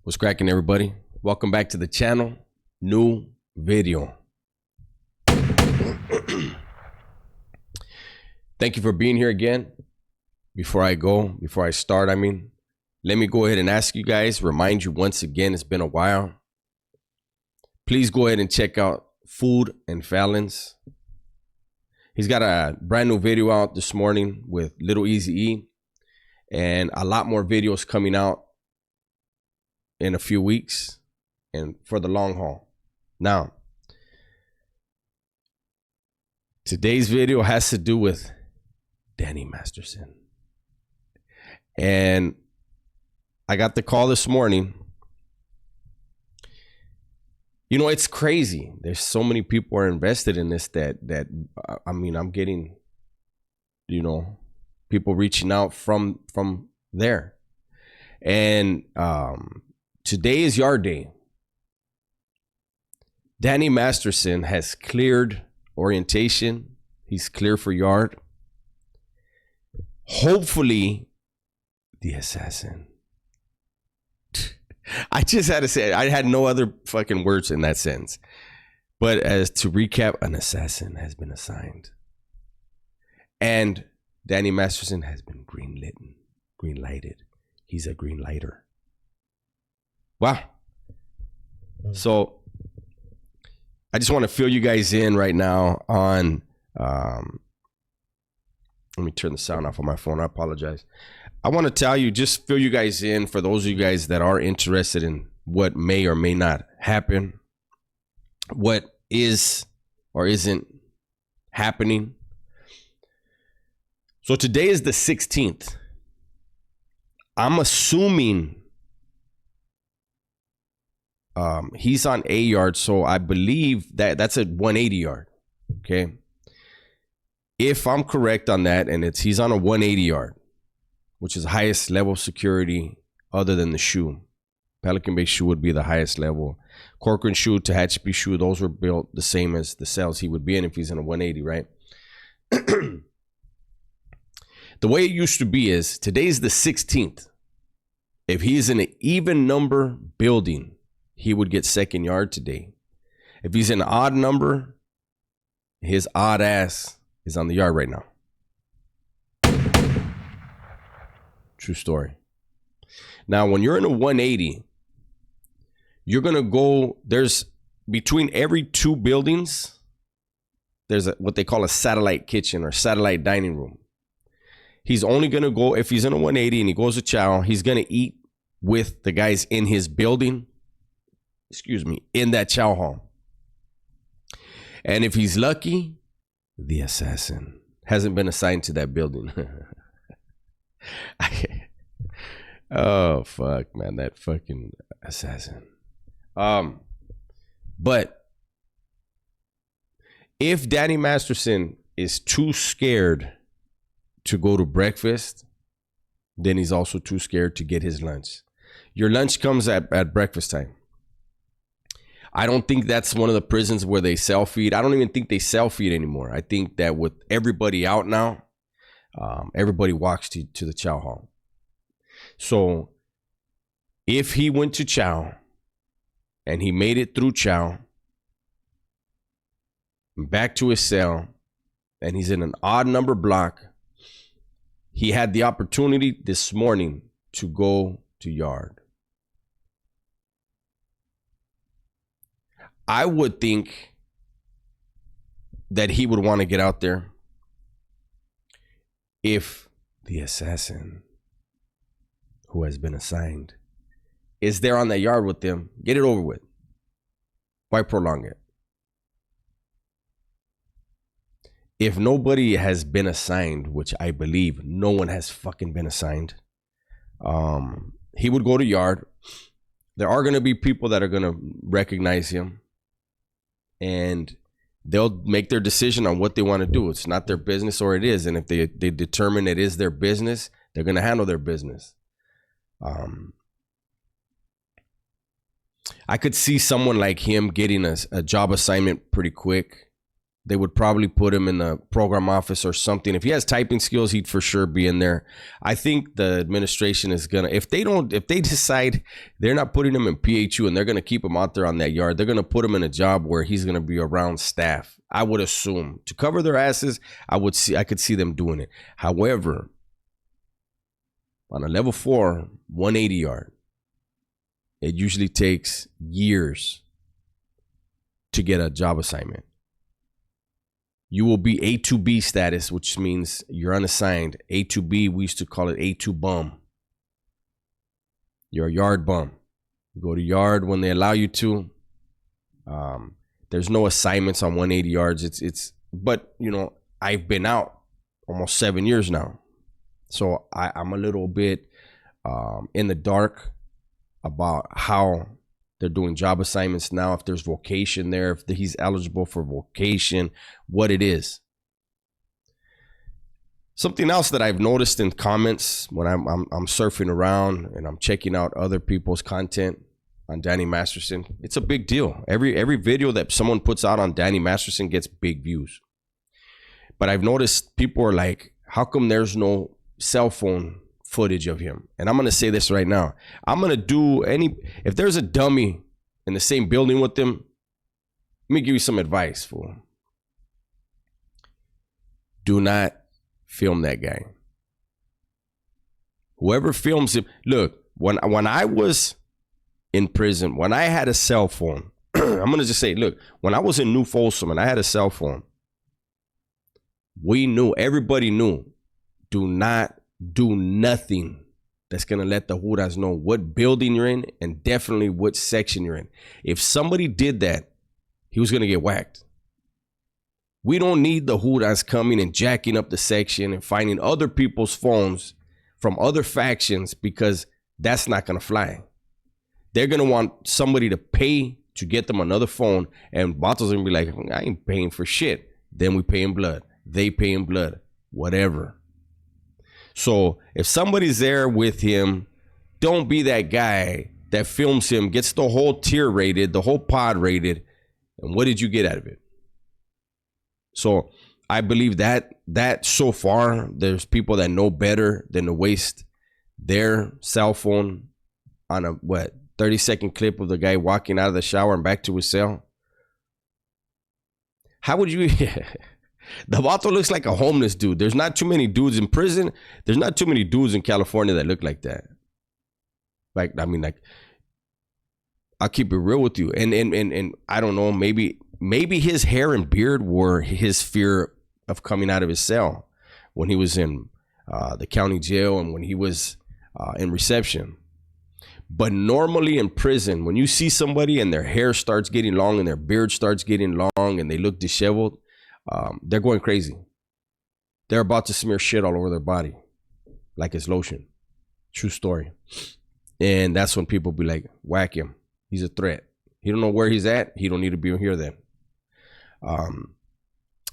What's cracking, everybody? Welcome back to the channel. New video. Thank you for being here again. Before I start, let me go ahead and ask you guys, remind you once again, it's been a while. Please go ahead and check out Food and Fallons. He's got a brand new video out this morning with Little Eazy-E, and a lot more videos coming out in a few weeks and for the long haul. Now, today's video has to do with Danny Masterson. And I got the call this morning. You know, it's crazy. There's so many people are invested in this that I'm getting, people reaching out from there. And today is yard day. Danny Masterson has cleared orientation. He's clear for yard. Hopefully, the assassin. I just had to say, I had no other fucking words in that sentence. But as to recap, an assassin has been assigned. And Danny Masterson has been green lighted. He's a green lighter. Wow. So I just want to fill you guys in right now on, let me turn the sound off on my phone. I apologize. I want to tell you, just fill you guys in for those of you guys that are interested in what may or may not happen, what is or isn't happening. So today is the 16th. I'm assuming he's on a yard, so I believe that's a 180 yard. Okay. If I'm correct on that, and he's on a 180 yard, which is the highest level of security other than the shoe. Pelican Bay shoe would be the highest level. Corcoran shoe, Tehachapi shoe, those were built the same as the cells he would be in if he's in a 180, right? The way it used to be is, today's the 16th. If he's in an even number building, he would get second yard today. If he's in an odd number, his odd ass is on the yard right now. True story. Now, when you're in a 180, you're going to go, there's between every two buildings, there's what they call a satellite kitchen or satellite dining room. He's only going to go, if he's in a 180 and he goes to chow, he's going to eat with the guys in his building, in that chow hall. And if he's lucky, the assassin hasn't been assigned to that building. Oh fuck, man, that fucking assassin. But if Danny Masterson is too scared to go to breakfast, then he's also too scared to get his lunch. Your lunch comes at breakfast time. I don't think that's one of the prisons where they self-feed. I don't even think they self-feed anymore. I think that with everybody out now, everybody walks to the chow hall. So if he went to chow and he made it through chow back to his cell, and he's in an odd number block, he had the opportunity this morning to go to yard. I would think that he would want to get out there if the assassin who has been assigned is there on that yard with them. Get it over with. Why prolong it? If nobody has been assigned, which I believe no one has fucking been assigned, he would go to yard. There are going to be people that are going to recognize him, and they'll make their decision on what they want to do. It's not their business, or it is. And if they determine it is their business, they're going to handle their business. I could see someone like him getting a job assignment pretty quick. They would probably put him in the program office or something. If he has typing skills, he'd for sure be in there. I think the administration is gonna, if they decide they're not putting him in PHU and they're gonna keep him out there on that yard, they're gonna put him in a job where he's gonna be around staff. I would assume to cover their asses. I could see them doing it. However, on a level 4, 180 yard, it usually takes years to get a job assignment. You will be A2B status, which means you're unassigned. A2B, we used to call it A2 bum. You're a yard bum. You go to yard when they allow you to. There's no assignments on 180 yards. But you know, I've been out almost 7 years now, so I'm a little bit in the dark about how they're doing job assignments now, if there's vocation there, if he's eligible for vocation, what it is. Something else that I've noticed in comments when I'm surfing around and I'm checking out other people's content on Danny Masterson, it's a big deal. Every video that someone puts out on Danny Masterson gets big views. But I've noticed people are like, how come there's no cell phone footage of him? And I'm going to say this right now. I'm going to do if there's a dummy in the same building with him, let me give you some advice, fool. Do not film that guy. Whoever films him, look, when I was in prison, when I had a cell phone, I'm going to just say, look, when I was in New Folsom and I had a cell phone, everybody knew, do not do nothing that's going to let the Judas know what building you're in and definitely what section you're in. If somebody did that, he was going to get whacked. We don't need the Judas coming and jacking up the section and finding other people's phones from other factions, because that's not going to fly. They're going to want somebody to pay to get them another phone, and Vatos going to be like, I ain't paying for shit. Then we pay in blood. They pay in blood. Whatever. So if somebody's there with him, don't be that guy that films him, gets the whole tier rated, the whole pod rated, and what did you get out of it? So I believe that so far, there's people that know better than to waste their cell phone on a 30-second clip of the guy walking out of the shower and back to his cell. How would you? The Vato looks like a homeless dude. There's not too many dudes in prison. There's not too many dudes in California that look like that. Like, I mean, like, I'll keep it real with you. And I don't know, maybe his hair and beard were his fear of coming out of his cell when he was in the county jail and when he was in reception. But normally in prison, when you see somebody and their hair starts getting long and their beard starts getting long and they look disheveled, they're going crazy. They're about to smear shit all over their body like it's lotion. True story. And that's when people be like, whack him. He's a threat. He don't know where he's at. He don't need to be here then.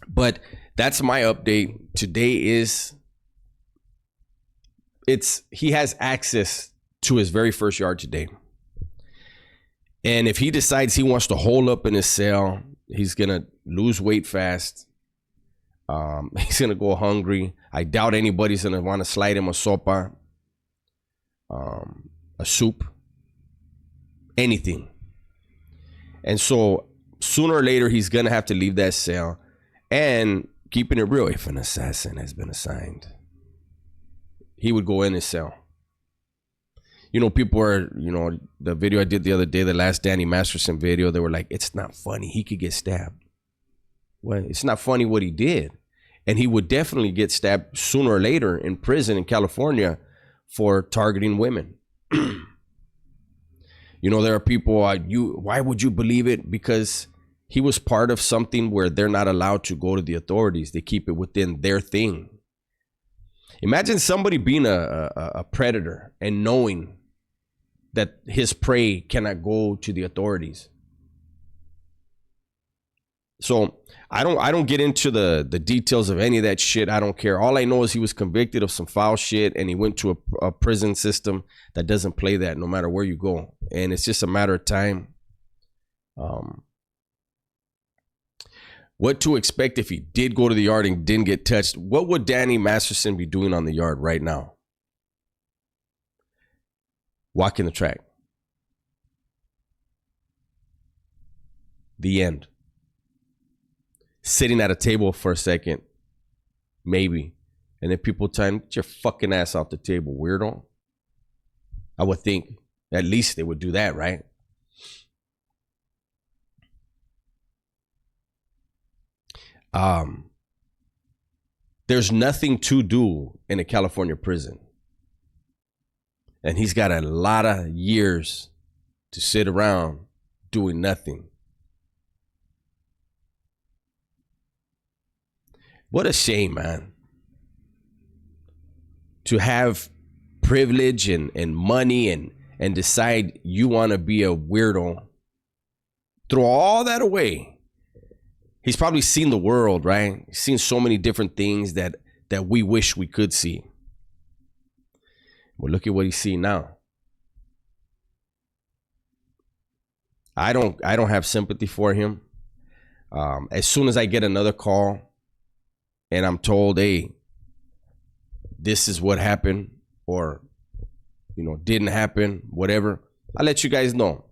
But that's my update. Today he has access to his very first yard today. And if he decides he wants to hole up in his cell, he's going to lose weight fast. He's going to go hungry. I doubt anybody's going to want to slide him a sopa, a soup, anything. And so sooner or later, he's going to have to leave that cell. And keeping it real, if an assassin has been assigned, he would go in his cell. You know, people are, the video I did the other day, the last Danny Masterson video, they were like, it's not funny. He could get stabbed. Well, it's not funny what he did. And he would definitely get stabbed sooner or later in prison in California for targeting women. There are people, why would you believe it? Because he was part of something where they're not allowed to go to the authorities. They keep it within their thing. Imagine somebody being a predator and knowing that his prey cannot go to the authorities. So I don't get into the details of any of that shit. I don't care. All I know is he was convicted of some foul shit and he went to a prison system that doesn't play that no matter where you go. And it's just a matter of time. what to expect if he did go to the yard and didn't get touched. What would Danny Masterson be doing on the yard right now? Walking the track. The end. Sitting at a table for a second, maybe. And then people tell him, get your fucking ass off the table, weirdo. I would think at least they would do that, right? There's nothing to do in a California prison. And he's got a lot of years to sit around doing nothing. What a shame, man. To have privilege and money and decide you want to be a weirdo. Throw all that away. He's probably seen the world, right? He's seen so many different things that we wish we could see. Well, look at what he's seeing now. I don't have sympathy for him. As soon as I get another call and I'm told, hey, this is what happened, or, didn't happen, whatever, I'll let you guys know.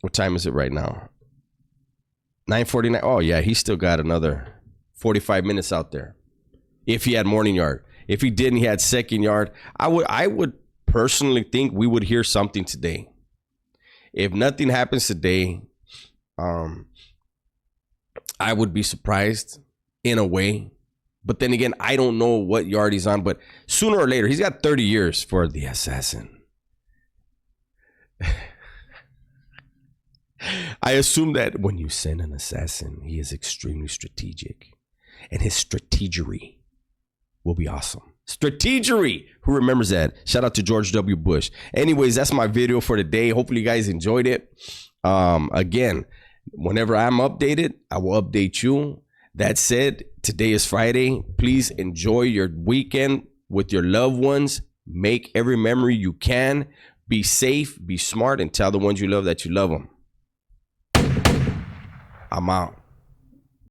What time is it right now? 9:49. Oh, yeah, he's still got another 45 minutes out there. If he had morning yard. If he didn't, he had second yard. I would personally think we would hear something today. If nothing happens today, I would be surprised in a way. But then again, I don't know what yard he's on. But sooner or later, he's got 30 years for the assassin. I assume that when you send an assassin, he is extremely strategic. And his strategery will be awesome. Strategery. Who remembers that? Shout out to George W. Bush. Anyways, that's my video for today. Hopefully you guys enjoyed it. Again, whenever I'm updated, I will update you. That said, today is Friday. Please enjoy your weekend with your loved ones. Make every memory you can. Be safe, be smart, and tell the ones you love that you love them. I'm out.